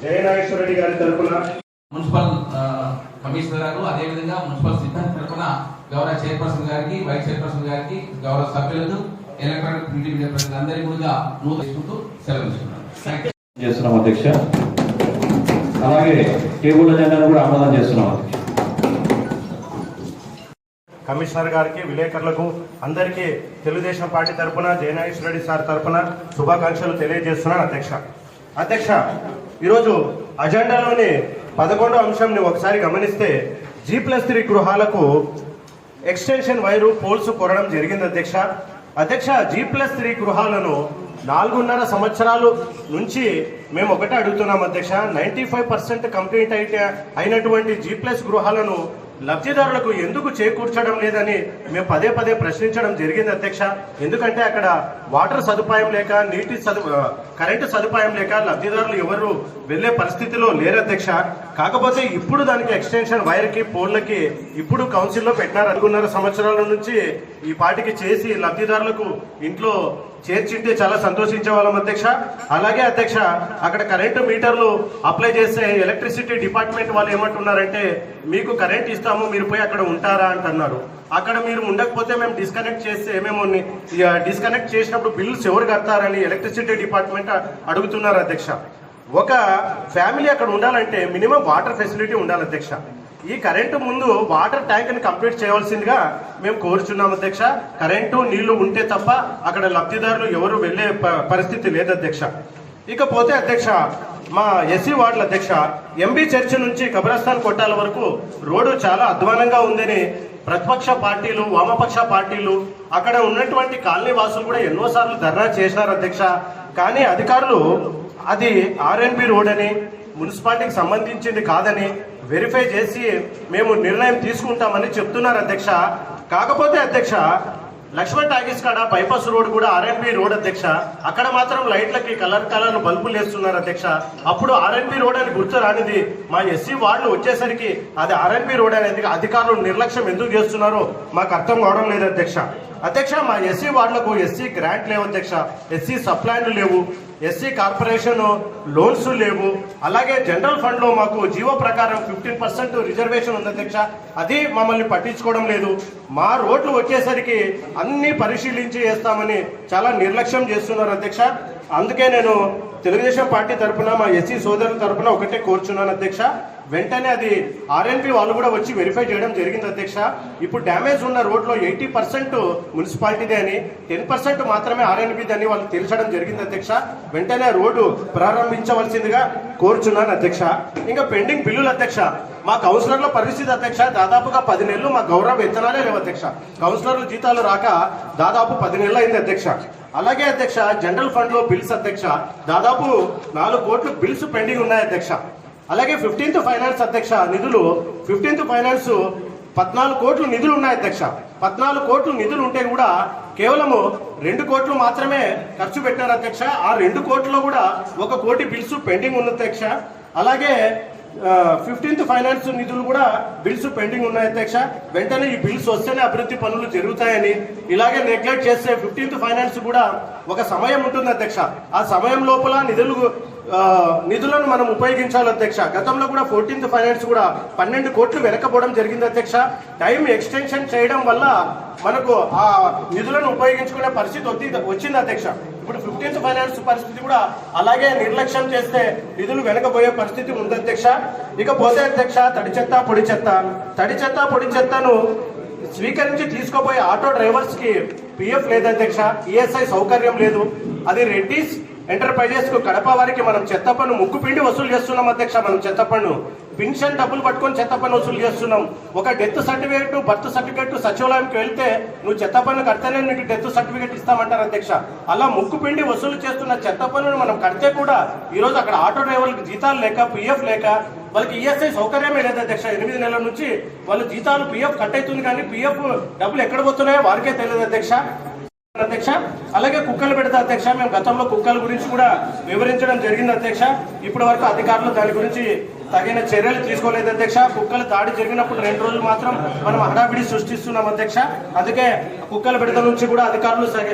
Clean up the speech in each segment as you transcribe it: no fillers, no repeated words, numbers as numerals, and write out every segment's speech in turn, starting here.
జయనాగేశ్వర రెడ్డి గారి తరఫున municipal commissioner గారు, అదేవిధంగా మున్సిపల్ సిబ్బంది తరఫున గౌరవ చైర్పర్సన్ గారికి, వైస్ చైర్పర్సన్ గారికి, గౌరవ సభ్యులకు, ఎలక్ట్రానిక్ ప్రింట్ మీడియా ప్రజలందరికీ కూడా నూతన సెలవు చేస్తున్నాం అధ్యక్ష. అలాగే టేబుల్ అజెండాను కూడా ఆమోదం చేస్తున్నాం అధ్యక్ష. కమిషనర్ గారికి, విలేకరులకు అందరికీ తెలుగుదేశం పార్టీ తరఫున జయనాగేశ్వర రెడ్డి సార్ తరఫున శుభాకాంక్షలు తెలియజేస్తున్నాను అధ్యక్ష. అధ్యక్ష, ఈరోజు అజెండాలోని 11వ అంశంని ఒకసారి గమనిస్తే G+3 గృహాలకు ఎక్స్టెన్షన్ వైరు పోల్స్ కొరడం జరిగింది అధ్యక్ష. అధ్యక్ష, G+3 గృహాలను 4.5 సంవత్సరాలు నుంచి మేము ఒకటే అడుగుతున్నాం అధ్యక్ష. 95% కంప్లీట్ అయినటువంటి G+ గృహాలను లబ్ధిదారులకు ఎందుకు చేకూర్చడం లేదని మేము పదే పదే ప్రశ్నించడం జరిగింది అధ్యక్ష. ఎందుకంటే అక్కడ వాటర్ సదుపాయం లేక, కరెంటు సదుపాయం లేక లబ్ధిదారులు ఎవరు వెళ్లే పరిస్థితిలో లేరు అధ్యక్ష. కాకపోతే ఇప్పుడు దానికి ఎక్స్టెన్షన్ వైర్కి, పోల్లకి ఇప్పుడు కౌన్సిల్లో పెట్టినారు. 4.5 సంవత్సరాల నుంచి ఈ పార్టీకి చేసి లబ్ధిదారులకు ఇంట్లో చేర్చింటే చాలా సంతోషించే వాళ్ళం అధ్యక్ష. అలాగే అధ్యక్ష, అక్కడ కరెంటు మీటర్లు అప్లై చేస్తే ఎలక్ట్రిసిటీ డిపార్ట్మెంట్ వాళ్ళు ఏమంటున్నారంటే, మీకు కరెంట్ ఇస్తాము, మీరు పోయి అక్కడ ఉంటారా అంటున్నారు. అక్కడ మీరు ఉండకపోతే మేము డిస్కనెక్ట్ చేస్తే మేము డిస్కనెక్ట్ చేసినప్పుడు బిల్స్ ఎవరు కడతారని ఎలక్ట్రిసిటీ డిపార్ట్మెంట్ అడుగుతున్నారు అధ్యక్ష. ఒక ఫ్యామిలీ అక్కడ ఉండాలంటే మినిమం వాటర్ ఫెసిలిటీ ఉండాలి అధ్యక్ష. ఈ కరెంటు ముందు వాటర్ ట్యాంక్ ని కంప్లీట్ చేయవలసిందిగా మేము కోరుచున్నాం అధ్యక్ష. కరెంటు నీళ్లు ఉంటే తప్ప అక్కడ లబ్ధిదారులు ఎవరు వెళ్లే పరిస్థితి లేదు అధ్యక్ష. ఇకపోతే అధ్యక్ష, మా ఎస్సీ వార్డుల అధ్యక్ష, ఎంబీ చర్చ్ నుంచి కబ్రస్థాన్ కొట్టాల వరకు రోడ్డు చాలా అధ్వానంగా ఉందని ప్రతిపక్ష పార్టీలు, వామపక్ష పార్టీలు, అక్కడ ఉన్నటువంటి కాలనీ వాసులు కూడా ఎన్నోసార్లు ధర్నా చేసినారు అధ్యక్ష. కానీ అధికారులు అది RNB రోడ్ అని, మున్సిపాలిటీకి సంబంధించింది కాదని వెరిఫై చేసి మేము నిర్ణయం తీసుకుంటామని చెప్తున్నారు అధ్యక్ష. కాకపోతే అధ్యక్ష, లక్ష్మణ్ టాకీస్ కాడ బైపాస్ రోడ్ కూడా RNB రోడ్ అధ్యక్ష. అక్కడ మాత్రం లైట్లకి కలర్ బల్బులు వేస్తున్నారు అధ్యక్ష. అప్పుడు RNB రోడ్ అని గుర్తు రానిది మా ఎస్సీ వార్డులు వచ్చేసరికి అది RNB రోడ్ అనేది అధికారులు నిర్లక్ష్యం ఎందుకు చేస్తున్నారో మాకు అర్థం కావడం లేదు అధ్యక్ష. అధ్యక్ష, మా ఎస్సీ వార్డులకు ఎస్సీ గ్రాంట్ లేవు అధ్యక్ష, ఎస్సీ సప్లాన్లు లేవు, ఎస్సీ కార్పొరేషన్ లోన్స్ లేవు. అలాగే జనరల్ ఫండ్ లో మాకు జీవో ప్రకారం 15% రిజర్వేషన్ ఉంది అధ్యక్ష. అది మమ్మల్ని పట్టించుకోవడం లేదు. మా రోడ్లు వచ్చేసరికి అన్ని పరిశీలించి వేస్తామని చాలా నిర్లక్ష్యం చేస్తున్నారు అధ్యక్ష. అందుకే నేను తెలుగుదేశం పార్టీ తరఫున, మా ఎస్సీ సోదరుల తరఫున ఒకటే కోరుచున్నాను అధ్యక్ష. వెంటనే అది RNB వాళ్ళు కూడా వచ్చి వెరిఫై చేయడం జరిగింది అధ్యక్ష. ఇప్పుడు డ్యామేజ్ ఉన్న రోడ్లో 80% మున్సిపాలిటీదే అని, 10% మాత్రమే RNBది అని వాళ్ళు తెలిసడం జరిగింది అధ్యక్ష. వెంటనే రోడ్డు ప్రారంభించవలసిందిగా కోరుచున్నాను అధ్యక్ష. ఇంకా పెండింగ్ బిల్లులు అధ్యక్ష, మా కౌన్సిలర్ల పరిస్థితి అధ్యక్ష, దాదాపుగా 10 నెలలు మా గౌరవ వేతనాలే లేవు అధ్యక్ష. కౌన్సిలర్ల జీతాలు రాక దాదాపు 10 నెలలు అయింది అధ్యక్ష. అలాగే అధ్యక్ష, జనరల్ ఫండ్ లో బిల్స్ అధ్యక్ష, దాదాపు 4 కోట్లు బిల్స్ పెండింగ్ ఉన్నాయి అధ్యక్ష. అలాగే 15th ఫైనాన్స్ అధ్యక్ష నిధులు, 15th ఫైనాన్స్ 14 కోట్లు నిధులు ఉన్నాయి అధ్యక్ష. 14 కోట్లు నిధులు ఉంటే కూడా కేవలము 2 కోట్లు మాత్రమే ఖర్చు పెట్టారు అధ్యక్ష. ఆ 2 కోట్లలో కూడా 1 కోటి బిల్స్ పెండింగ్ ఉంది అధ్యక్ష. అలాగే 15th ఫైనాన్స్ నిధులు కూడా బిల్స్ పెండింగ్ ఉన్నాయి అధ్యక్ష. వెంటనే ఈ బిల్స్ వస్తేనే అభివృద్ధి పనులు జరుగుతాయని, ఇలాగే నెగ్లెక్ట్ చేస్తే 15th ఫైనాన్స్ కూడా ఒక సమయం ఉంటుంది అధ్యక్ష. ఆ సమయం లోపల నిధులను మనం ఉపయోగించాలి అధ్యక్ష. గతంలో కూడా 14th ఫైనాన్స్ కూడా 12 కోట్లు వెనకపోవడం జరిగింది అధ్యక్ష. టైం ఎక్స్టెన్షన్ చేయడం వల్ల మనకు ఆ నిధులను ఉపయోగించుకునే పరిస్థితి వచ్చింది అధ్యక్ష. ఇప్పుడు 15th ఫైనాన్స్ పరిస్థితి కూడా అలాగే నిర్లక్ష్యం చేస్తే నిధులు వెనకపోయే పరిస్థితి ఉంది అధ్యక్ష. ఇకపోతే అధ్యక్ష, తడి చెత్త పొడి చెత్తను స్వీకరించి తీసుకోపోయే ఆటో డ్రైవర్స్ కి PF లేదు అధ్యక్ష, ESI సౌకర్యం లేదు. అది రెడ్డిస్ ఎంటర్ప్రైజెస్ కు కడప వారికి మనం చెత్త పన్ను ముక్కు పిండి వసూలు చేస్తున్నాం అధ్యక్ష. మనం చెత్త పన్ను పెన్షన్ డబ్బులు పట్టుకొని చెత్త పన్ను వసూలు చేస్తున్నాం. ఒక డెత్ సర్టిఫికేట్, బర్త్ సర్టిఫికేట్ సచివాలయంకి వెళ్తే నువ్వు చెత్త పన్ను కడితేనే నీకు డెత్ సర్టిఫికేట్ ఇస్తామంటారు అధ్యక్ష. అలా ముక్కు పిండి వసూలు చేస్తున్న చెత్త పన్నును మనం కడితే కూడా ఈరోజు అక్కడ ఆటో డ్రైవర్లకు జీతాలు లేక, PF లేక, వాళ్ళకి ESI సౌకర్యమే లేదు అధ్యక్ష. 8 నెలల నుంచి వాళ్ళ జీతాలు PF కట్ అవుతుంది కానీ PF డబ్బులు ఎక్కడ పోతున్నాయో వారికే తెలియదు అధ్యక్ష. అలాగే కుక్కలు పెడతా అధ్యక్ష, మేము గతంలో కుక్కల గురించి కూడా వివరించడం జరిగింది అధ్యక్ష. ఇప్పటి వరకు అధికారులు దాని గురించి తగిన చర్యలు తీసుకోలేదు అధ్యక్ష. కుక్కలు దాడి జరిగినప్పుడు 2 రోజులు మాత్రం మనం హడావిడి సృష్టిస్తున్నాం అధ్యక్ష. అందుకే కుక్కల పెడత నుంచి కూడా అధికారులు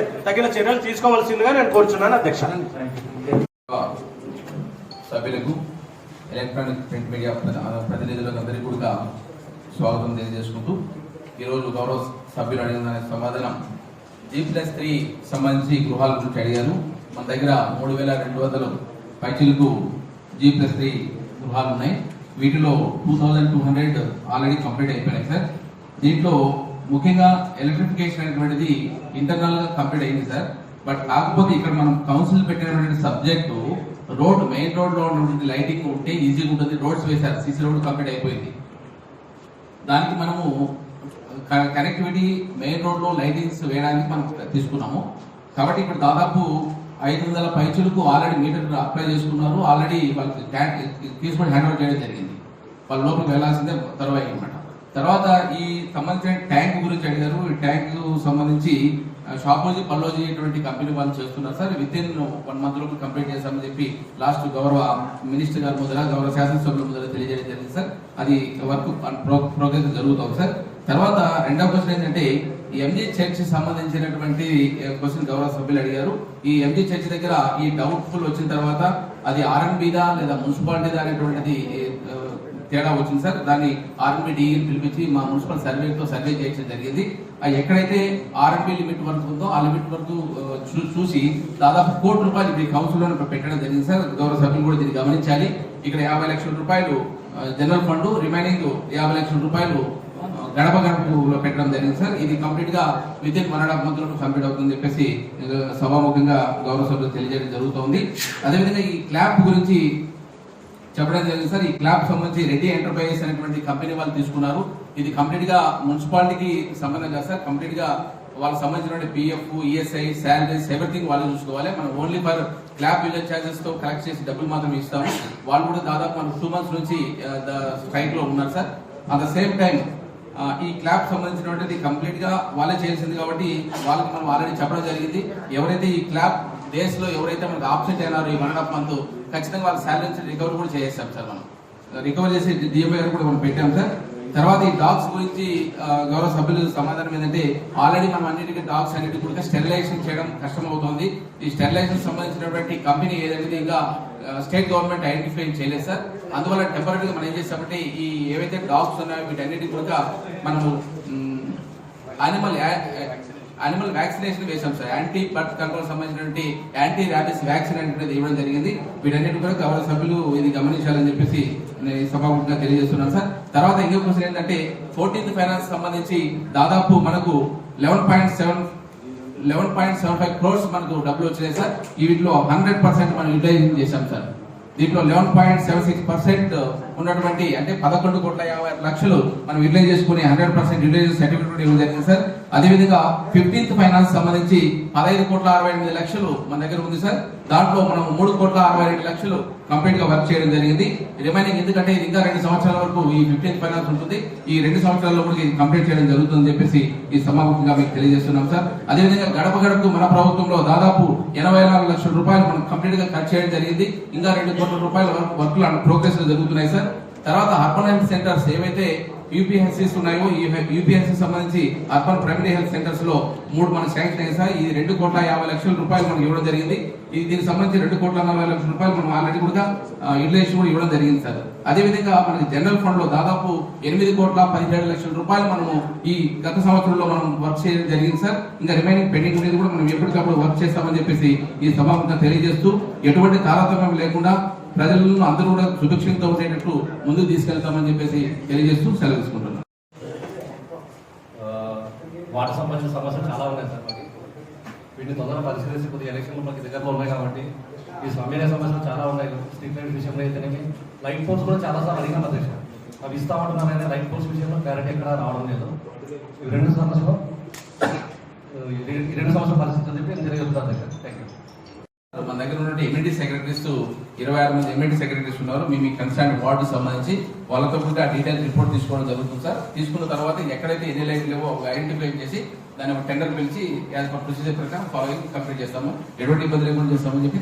తగిన చర్యలు తీసుకోవాల్సిందిగా నేను కోరుచున్నాను అధ్యక్ష. సభ్యులకు ఎలక్ట్రానిక్ ప్రింట్ మీడియా ప్రతినిధులకు అందరికీ కూడా స్వాగతం తెలియజేసుకుంటూ ఈరోజు గౌరవ సభ్యులు అడిగిన సమాధానం G+3 సంబంధించి గృహాల గురించి అడిగారు. మన దగ్గర 3,200 పైచీలకు G+3 గృహాలు ఉన్నాయి. వీటిలో 2,200 ఆల్రెడీ కంప్లీట్ అయిపోయినాయి సార్. దీంట్లో ముఖ్యంగా ఎలక్ట్రిఫికేషన్ అనేటువంటిది ఇంటర్నల్ గా కంప్లీట్ అయింది సార్. బట్ కాకపోతే ఇక్కడ మనం కౌన్సిల్ పెట్టినటువంటి సబ్జెక్టు రోడ్, మెయిన్ రోడ్ లో ఉన్నటువంటి లైటింగ్ ఉంటే ఈజీగా ఉంటుంది. రోడ్స్ వేశారు, సీసీ రోడ్ కంప్లీట్ అయిపోయింది. దానికి మనము కనెక్టివిటీ మెయిన్ రోడ్ లో లైటింగ్స్ వేయడానికి మనం తీసుకున్నాము. కాబట్టి ఇప్పుడు దాదాపు 500 పైచులకు ఆల్రెడీ మీటర్ అప్లై చేసుకున్నారు. ఆల్రెడీ వాళ్ళకి తీసుకొని హ్యాండ్ ఓవర్ చేయడం జరిగింది. వాళ్ళ లోపలికి వెళ్లాల్సిందే తరువాయి అనమాట. తర్వాత ఈ సంబంధించిన ట్యాంక్ గురించి అడిగారు. ఈ ట్యాంక్ సంబంధించి షాపోజీ పల్లోజీ ఇటువంటి కంపెనీ వాళ్ళు చేస్తున్నారు సార్. విత్ ఇన్ 1 month లోపు కంప్లీట్ చేస్తామని చెప్పి లాస్ట్ గౌరవ మినిస్టర్ గారి ముందర, గౌరవ శాసనసభ్యుల ముందర తెలియజేయడం జరిగింది సార్. అది వర్క్ ప్రోగ్రెస్ జరుగుతుంది సార్. తర్వాత రెండవ క్వశ్చన్ ఏంటంటే ఈ ఎంజీ చర్చ్ సంబంధించినటువంటి క్వశ్చన్ గౌరవ సభ్యులు అడిగారు. ఈ ఎంజీ చర్చ్ దగ్గర ఈ డౌట్ఫుల్ వచ్చిన తర్వాత అది ఆర్ఎన్బిదా లేదా మున్సిపాలిటీదా అనేటువంటిది తేడా వచ్చింది సార్. దాన్ని ఆర్ఎన్బి డిఈని పిలిపించి మా మున్సిపల్ సర్వేతో సర్వే చేయడం జరిగింది. ఎక్కడైతే ఆర్ఎన్బి లిమిట్ వరకు ఉందో ఆ లిమిట్ వరకు చూసి దాదాపు ₹1,00,00,000 ఇది కౌన్సిల్లో పెట్టడం జరిగింది సార్. గౌరవ సభ్యులు కూడా దీన్ని గమనించాలి. ఇక్కడ ₹50 లక్షలు జనరల్ ఫండ్, రిమైనింగ్ ₹50 లక్షలు గడప గడపలో పెట్టడం జరిగింది సార్. ఇది కంప్లీట్ గా విత్ ఇన్ 1.5 month కంప్లీట్ అవుతుందని చెప్పేసి సభాముఖంగా గౌరవ సభ్యులు తెలియజేయడం జరుగుతోంది. అదేవిధంగా ఈ క్లాప్ గురించి చెప్పడం జరిగింది సార్. ఈ క్లాప్ సంబంధించి రెడ్డి ఎంటర్ప్రైజెస్ అనేటువంటి కంపెనీ వాళ్ళు తీసుకున్నారు. ఇది కంప్లీట్ గా మున్సిపాలిటీకి సంబంధం కాదు సార్. కంప్లీట్ గా వాళ్ళకి సంబంధించిన పిఎఫ్, ఈఎస్ఐ, శాలరీస్ ఎవ్రీథింగ్ వాళ్ళు చూసుకోవాలి. మనం only for clap village charges తో కలెక్ట్ చేసి డబ్బులు మాత్రం ఇస్తాము. వాళ్ళు కూడా దాదాపు మనకు 2 months నుంచి స్ట్రైక్ లో ఉన్నారు sir. At the same time ఈ క్లాప్ సంబంధించినటువంటిది కంప్లీట్ గా వాళ్ళే చేయాల్సింది కాబట్టి వాళ్ళకి మనం ఆల్రెడీ చెప్పడం జరిగింది. ఎవరైతే ఈ క్లాప్ డేస్ లో ఎవరైతే మనకు ఆబ్సెంట్ అయినారో ఈ 1.5 month ఖచ్చితంగా వాళ్ళ శాలరీ నుంచి రికవరీ కూడా చేస్తాం సార్. మనం రికవరీ చేసి డిఎంఐ గారు కూడా మనం పెట్టాం సార్. తర్వాత ఈ డాగ్స్ గురించి గౌరవ సభ్యులు సమాధానం ఏంటంటే ఆల్రెడీ మనం అన్నిటికీ డాగ్స్ అన్నిటి కూడా స్టెరిలైజేషన్ చేయడం కష్టం అవుతుంది. ఈ స్టెరిలైజేషన్ సంబంధించినటువంటి కంపెనీ ఏదైతే ఇంకా స్టేట్ గవర్నమెంట్ ఐడెంటిఫై చేయలేదు సార్. అందువల్ల టెంపరీగా మనం ఏం చేస్తామంటే ఈ ఏవైతే డాగ్స్ ఉన్నాయో వీటన్నిటి కూడా మనము యానిమల్ వ్యాక్సినేషన్ వేసాం సార్. యాంటీ బర్త్ కంట్రోల్ సంబంధించినటువంటి యాంటీ ర్యాబిస్ వ్యాక్సిన్ అనేది ఇవ్వడం జరిగింది. వీటన్నిటి కూడా గౌరవ సభ్యులు ఇది గమనించాలని చెప్పేసి నేను సభాముఖంగా తెలియజేస్తున్నాను సార్. తర్వాత ఇంకో క్వశ్చన్ ఏంటంటే 14th ఫైనాన్స్ సంబంధించి దాదాపు మనకు 11.75 crores మనకు డబ్బులు వచ్చినాయి సార్. వీటిలో 100% మనం యూటిలైజేషన్ చేశాం సార్. దీంట్లో 11.76% ఉన్నటువంటి అంటే 11,50,00,000 మనం యూటిలైజ్ చేసుకుని 100% యూటిలైజేషన్ సర్టిఫికేట్ ఇవ్వడం జరిగింది సార్. అదేవిధంగా 15th ఫైనాన్స్ సంబంధించి 15,68,00,000 మన దగ్గర ఉంది సార్. దాంట్లో మనం 3,62,00,000 కంప్లీట్ గా వర్క్ చేయడం జరిగింది. రిమైనింగ్ ఎందుకంటే ఇది ఇంకా 2 సంవత్సరాల వరకు ఈ 15th ఫైనాన్స్ ఉంటుంది. ఈ 2 సంవత్సరాల్లో కూడా ఇది కంప్లీట్ చేయడం జరుగుతుందని చెప్పేసి ఈ సమావేశంగా మీకు తెలియజేస్తున్నాం సార్. అదేవిధంగా గడప గడపకు మన ప్రభుత్వంలో దాదాపు 84 లక్షల రూపాయలు మనం కంప్లీట్ గా ఖర్చు చేయడం జరిగింది. ఇంకా 2 కోట్ల రూపాయల వర్క్లు ప్రోగ్రెస్ జరుగుతున్నాయి సార్. తర్వాత అర్బన్ హెల్త్ సెంటర్స్ ఏవైతే యూపీహెచ్సిస్ ఉన్నాయో ఈ యూపీహెచ్సి సంబంధించి అర్బన్ ప్రైమరీ హెల్త్ సెంటర్స్ లో 3 మన శాంక్షన్ అయ్యాయి సార్. ఇది 2,50,00,000 మనకి ఇవ్వడం జరిగింది. దీనికి సంబంధించి 2,40,00,000 మనం ఆల్రెడీ కూడా యూటిలైజేషన్ కూడా ఇవ్వడం జరిగింది సార్. అదేవిధంగా మనకి జనరల్ ఫండ్ లో దాదాపు 8,17,00,000 మనము ఈ గత సంవత్సరంలో మనం వర్క్ చేయడం జరిగింది సార్. ఇంకా రిమైనింగ్ పెండింగ్ అనేది కూడా మనం ఎప్పటికప్పుడు వర్క్ చేస్తామని చెప్పేసి ఈ సభాముఖంగా తెలియజేస్తూ ఎటువంటి తారతమ్యం లేకుండా ప్రజలను అందరూ కూడా సురక్షితంగా ఉండేటట్టు ముందుకు తీసుకెళ్తామని చెప్పేసి తెలియజేస్తూ సెలవు తీసుకుంటున్నాను. వాటర్ సంబంధించిన సమస్యలు చాలా ఉన్నాయి సార్. మనకి వీటిని తొందరగా పరిశీలించి కొద్దిగా ఎలక్షన్లు మనకి దగ్గరలో ఉన్నాయి కాబట్టి ఈ సమస్య సమస్యలు చాలా ఉన్నాయి. స్ట్రీట్ లైట్ విషయంలో అయితేనేమి లైట్ పోల్స్ కూడా చాలాసార్లు అడిగిన అధ్యక్ష అవి ఇస్తామంటున్నారైనా లైట్ పోల్స్ విషయంలో క్లారిటీ ఎక్కడ రావడం లేదు. ఈ 2 సమస్యలు పరిస్థితి అని చెప్పి నేను తెలియజేస్తాను అధ్యక్ష. Thank you. మన దగ్గర ఉన్న ఎమ్యూనిటీ సెక్రటరీస్ 26 మంది ఎమ్యూనిటీ సెక్రటరీస్ ఉన్నారు. మీ కన్సర్న్ వార్డు సంబంధించి వాళ్ళతో కూడా డీటెయిల్ రిపోర్ట్ తీసుకోవడం జరుగుతుంది సార్. తీసుకున్న తర్వాత ఎక్కడైతే ఎన్ని లైట్లు లేవో ఐడెంటిఫై చేసి దాన్ని ఒక టెండర్ పిలిచి యాజ్ పర్ ప్రొసీజర్ ప్రకారం ఫాలోయింగ్ కంప్లీట్ చేస్తాము. ఎటువంటి ఇబ్బంది లేకుండా చేస్తామని చెప్పి